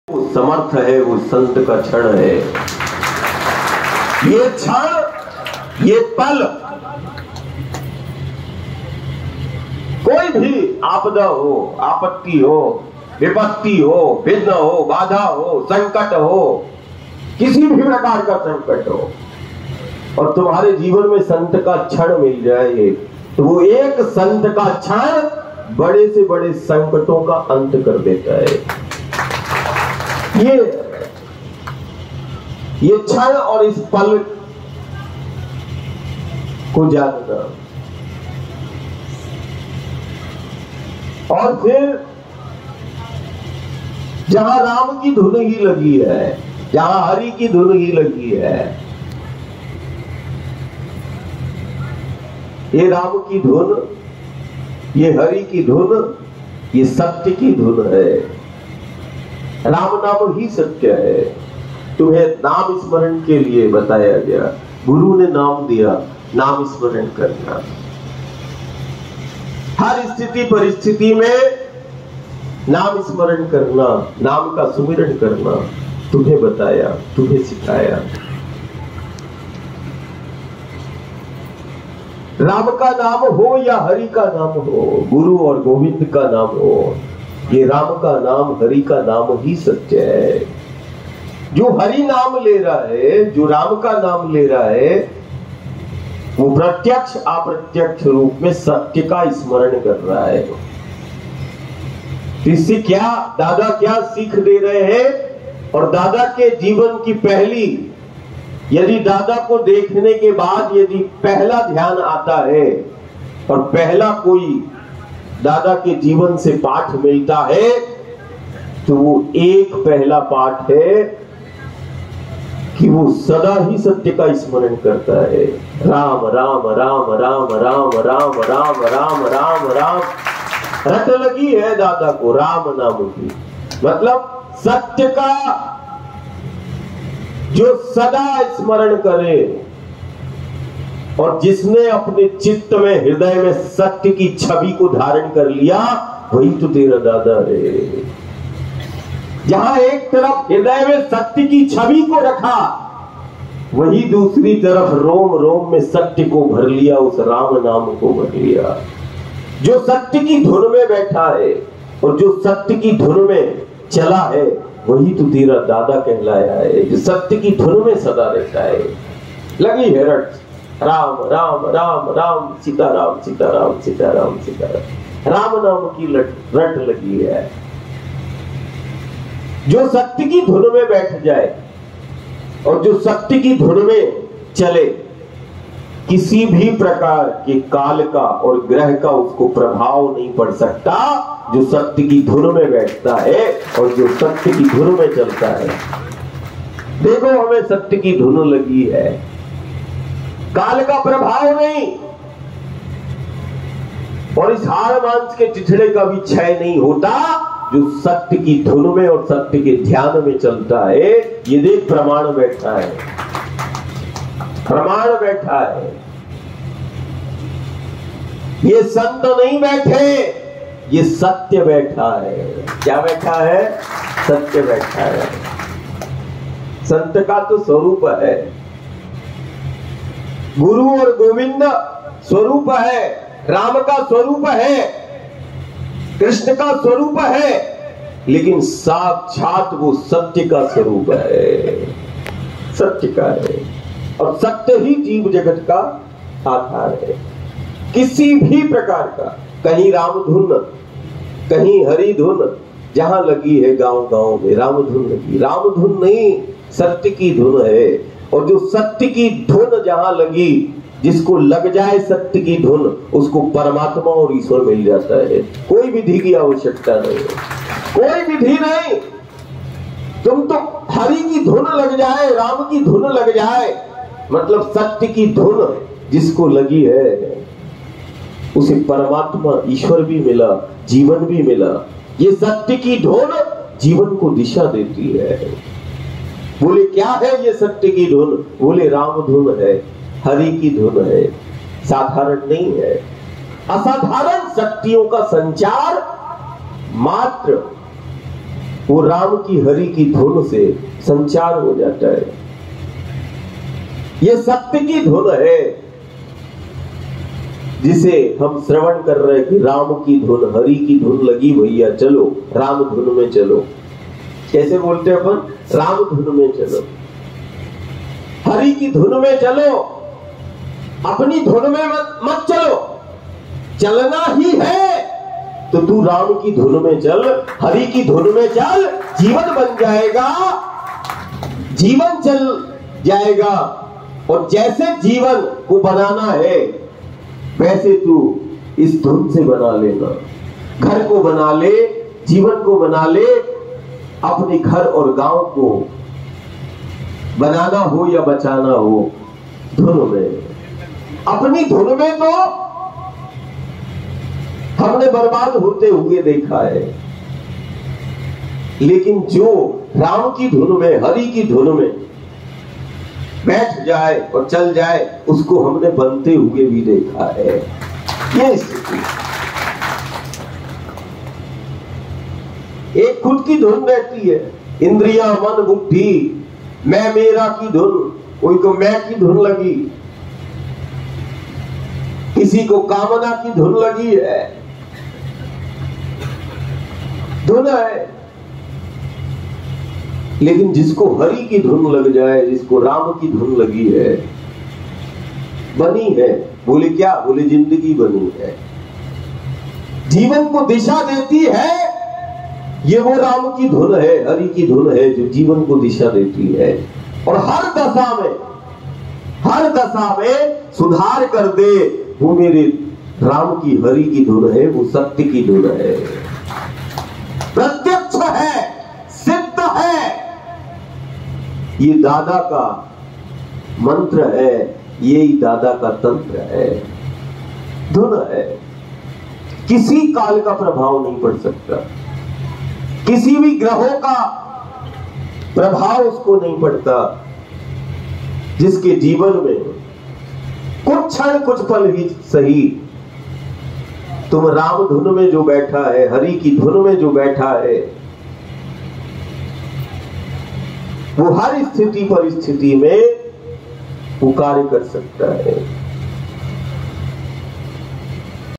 वो समर्थ है, वो संत का क्षण है। ये क्षण, ये पल, कोई भी आपदा हो, आपत्ति हो, विपत्ति हो, विघ्न हो, बाधा हो, संकट हो, किसी भी प्रकार का संकट हो और तुम्हारे जीवन में संत का क्षण मिल जाए तो वो एक संत का क्षण बड़े से बड़े संकटों का अंत कर देता है। ये क्षण और इस पल को जानना, और फिर जहां राम की धुन ही लगी है, जहां हरि की धुन ही लगी है, ये राम की धुन, ये हरि की धुन, ये सत्य की धुन है। राम नाम ही सत्य है। तुम्हें नाम स्मरण के लिए बताया गया, गुरु ने नाम दिया, नाम स्मरण करना। हर स्थिति परिस्थिति में नाम स्मरण करना, नाम का सुमिरन करना तुम्हें बताया, तुम्हें सिखाया। राम का नाम हो या हरि का नाम हो, गुरु और गोविंद का नाम हो, ये राम का नाम, हरि का नाम ही सत्य है। जो हरि नाम ले रहा है, जो राम का नाम ले रहा है, वो प्रत्यक्ष अप्रत्यक्ष रूप में सत्य का स्मरण कर रहा है। इससे क्या दादा क्या सीख दे रहे हैं, और दादा के जीवन की पहली, यदि दादा को देखने के बाद यदि पहला ध्यान आता है और पहला कोई दादा के जीवन से पाठ मिलता है तो वो एक पहला पाठ है कि वो सदा ही सत्य का स्मरण करता है। राम राम राम राम राम राम राम राम राम राम रट लगी है दादा को राम नाम की, मतलब सत्य का जो सदा स्मरण करे, और जिसने अपने चित्त में, हृदय में सत्य की छवि को धारण कर लिया, वही तो तेरा दादा है। जहां एक तरफ हृदय में सत्य की छवि को रखा, वही दूसरी तरफ रोम रोम में सत्य को भर लिया, उस राम नाम को भर लिया। जो सत्य की धुन में बैठा है और जो सत्य की धुन में चला है, वही तो तेरा दादा कहलाया है, जो सत्य की धुन में सदा रहता है। लगी है रट, राम राम राम राम सीताराम सीताराम सीताराम सीताराम, राम नाम की रट लगी है। जो सत्य की धुन में बैठ जाए और जो सत्य की धुन में चले, किसी भी प्रकार के काल का और ग्रह का उसको प्रभाव नहीं पड़ सकता। जो सत्य की धुन में बैठता है और जो सत्य की धुन में चलता है। देखो हमें सत्य की धुन लगी है, काल का प्रभाव नहीं, और इस हाड़ मांस के चिथड़े का भी क्षय नहीं होता। जो सत्य की धुन में और सत्य के ध्यान में चलता है, ये देख प्रमाण बैठा है, प्रमाण बैठा है। ये संत नहीं बैठे, ये सत्य बैठा है। क्या बैठा है? सत्य बैठा है। संत का तो स्वरूप है, गुरु और गोविंद स्वरूप है, राम का स्वरूप है, कृष्ण का स्वरूप है, लेकिन साक्षात वो सत्य का स्वरूप है, सत्य का है। और सत्य ही जीव जगत का आधार है। किसी भी प्रकार का, कहीं राम धुन, कहीं हरि धुन, जहां लगी है गांव गांव में राम धुन लगी। राम धुन नहीं, सत्य की धुन है। और जो सत्य की धुन जहां लगी, जिसको लग जाए सत्य की धुन, उसको परमात्मा और ईश्वर मिल जाता है। कोई विधि की आवश्यकता नहीं है, कोई विधि नहीं। तुम तो हरि की धुन लग जाए, राम की धुन लग जाए, मतलब सत्य की धुन जिसको लगी है, उसे परमात्मा ईश्वर भी मिला, जीवन भी मिला। ये सत्य की धुन जीवन को दिशा देती है। बोले क्या है ये सत्य की धुन? बोले राम धुन है, हरि की धुन है, साधारण नहीं है। असाधारण शक्तियों का संचार मात्र वो राम की हरि की धुन से संचार हो जाता है। ये सत्य की धुन है जिसे हम श्रवण कर रहे हैं कि राम की धुन, हरि की धुन लगी भैया, चलो राम धुन में चलो। कैसे बोलते हैं अपन? राम धुन में चलो, हरि की धुन में चलो, अपनी धुन में मत चलो। चलना ही है तो तू राम की धुन में चल, हरि की धुन में चल, जीवन बन जाएगा, जीवन चल जाएगा। और जैसे जीवन को बनाना है वैसे तू इस धुन से बना लेना। घर को बना ले, जीवन को बना ले, अपने घर और गांव को बनाना हो या बचाना हो, धुन में। अपनी धुन में तो हमने बर्बाद होते हुए देखा है, लेकिन जो राम की धुन में, हरि की धुन में बैठ जाए और चल जाए, उसको हमने बनते हुए भी देखा है। ये स्थिति एक खुद की धुन रहती है, इंद्रिया, मन, बुद्धि, मैं मेरा की धुन, कोई को मैं की धुन लगी, किसी को कामना की धुन लगी है, धुन है। लेकिन जिसको हरि की धुन लग जाए, जिसको राम की धुन लगी है, बनी है। बोले क्या? बोले जिंदगी बनी है, जीवन को दिशा देती है। ये वो राम की धुन है, हरि की धुन है जो जीवन को दिशा देती है और हर दशा में सुधार कर दे। वो मेरे राम की, हरि की धुन है, वो सत्य की धुन है, प्रत्यक्ष है, सिद्ध है। ये दादा का मंत्र है, यही दादा का तंत्र है, धुन है। किसी काल का प्रभाव नहीं पड़ सकता, किसी भी ग्रहों का प्रभाव उसको नहीं पड़ता। जिसके जीवन में कुछ क्षण, कुछ पल ही सही, तुम राम धुन में जो बैठा है, हरि की धुन में जो बैठा है, वो हर स्थिति परिस्थिति में वो कार्य कर सकता है।